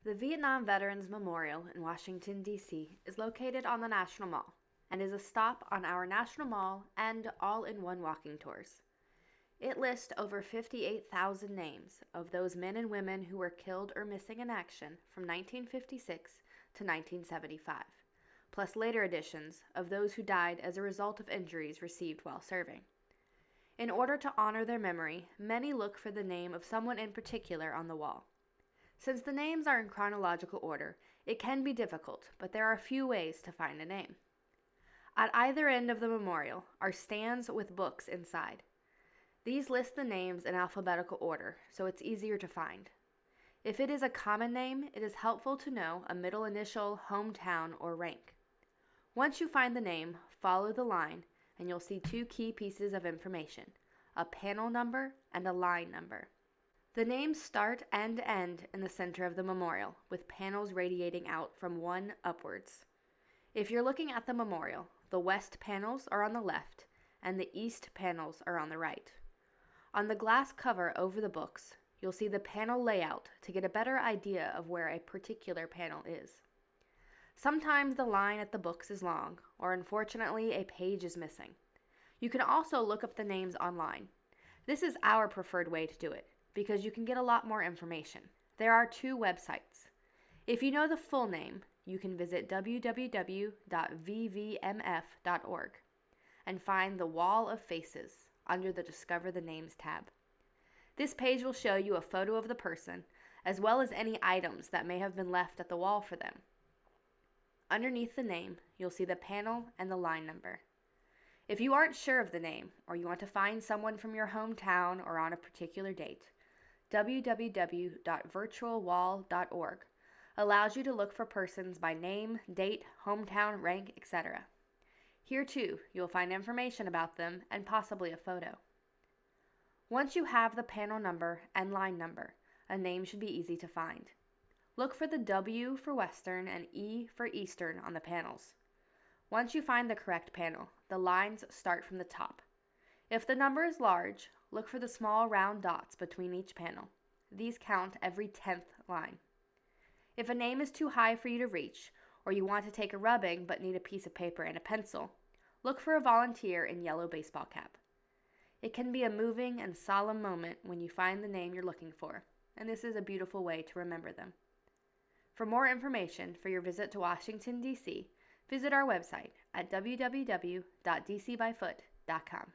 The Vietnam Veterans Memorial in Washington, D.C. is located on the National Mall and is a stop on our National Mall and all-in-one walking tours. It lists over 58,000 names of those men and women who were killed or missing in action from 1956 to 1975, plus later editions of those who died as a result of injuries received while serving. In order to honor their memory, many look for the name of someone in particular on the wall. Since the names are in chronological order, it can be difficult, but there are a few ways to find a name. At either end of the memorial are stands with books inside. These list the names in alphabetical order, so it's easier to find. If it is a common name, it is helpful to know a middle initial, hometown, or rank. Once you find the name, follow the line, and you'll see two key pieces of information, a panel number and a line number. The names start and end in the center of the memorial, with panels radiating out from one upwards. If you're looking at the memorial, the west panels are on the left, and the east panels are on the right. On the glass cover over the books, you'll see the panel layout to get a better idea of where a particular panel is. Sometimes the line at the books is long, or unfortunately a page is missing. You can also look up the names online. This is our preferred way to do it, because you can get a lot more information. There are two websites. If you know the full name, you can visit www.vvmf.org and find the Wall of Faces under the Discover the Names tab. This page will show you a photo of the person, as well as any items that may have been left at the wall for them. Underneath the name, you'll see the panel and the line number. If you aren't sure of the name, or you want to find someone from your hometown or on a particular date, www.virtualwall.org allows you to look for persons by name, date, hometown, rank, etc. Here too, you'll find information about them and possibly a photo. Once you have the panel number and line number, a name should be easy to find. Look for the W for Western and E for Eastern on the panels. Once you find the correct panel, the lines start from the top. If the number is large, look for the small round dots between each panel. These count every 10th line. If a name is too high for you to reach, or you want to take a rubbing but need a piece of paper and a pencil, look for a volunteer in yellow baseball cap. It can be a moving and solemn moment when you find the name you're looking for, and this is a beautiful way to remember them. For more information for your visit to Washington, D.C., visit our website at www.dcbyfoot.com.